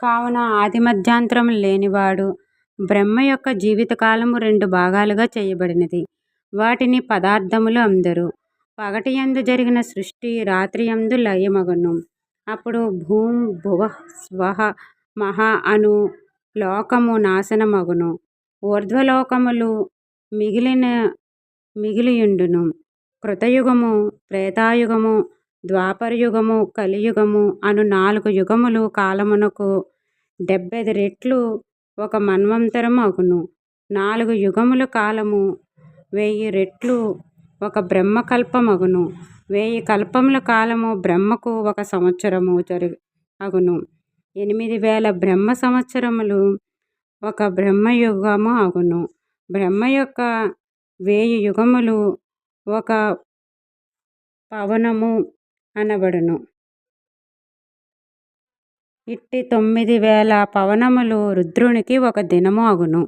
కావున ఆదిమధ్యాంతరము లేనివాడు. బ్రహ్మ యొక్క జీవితకాలము 2 భాగాలుగా చేయబడినది. వాటిని పదార్థములు అందరు. పగటియందు జరిగిన సృష్టి రాత్రియందు లయమగును. అప్పుడు భూం భువః స్వః మహా అను లోకము నాశనమగును. ఊర్ధ్వలోకములు మిగిలియుండును. కృతయుగము, త్రేతాయుగము, ద్వాపరయుగము, కలియుగము అను 4 యుగములు కాలమునకు 70 రెట్లు ఒక మన్వంతరము అగును. 4 యుగముల కాలము 1000 రెట్లు ఒక బ్రహ్మకల్పమగును. 1000 కల్పముల కాలము బ్రహ్మకు 1 సంవత్సరము అగును. 8000 బ్రహ్మ సంవత్సరములు 1 బ్రహ్మయుగము అగును. బ్రహ్మ యొక్క 1000 యుగములు 1 పవనము అనబడును. ఇట్టి 9000 పవనములు రుద్రునికి 1 దినము అగును.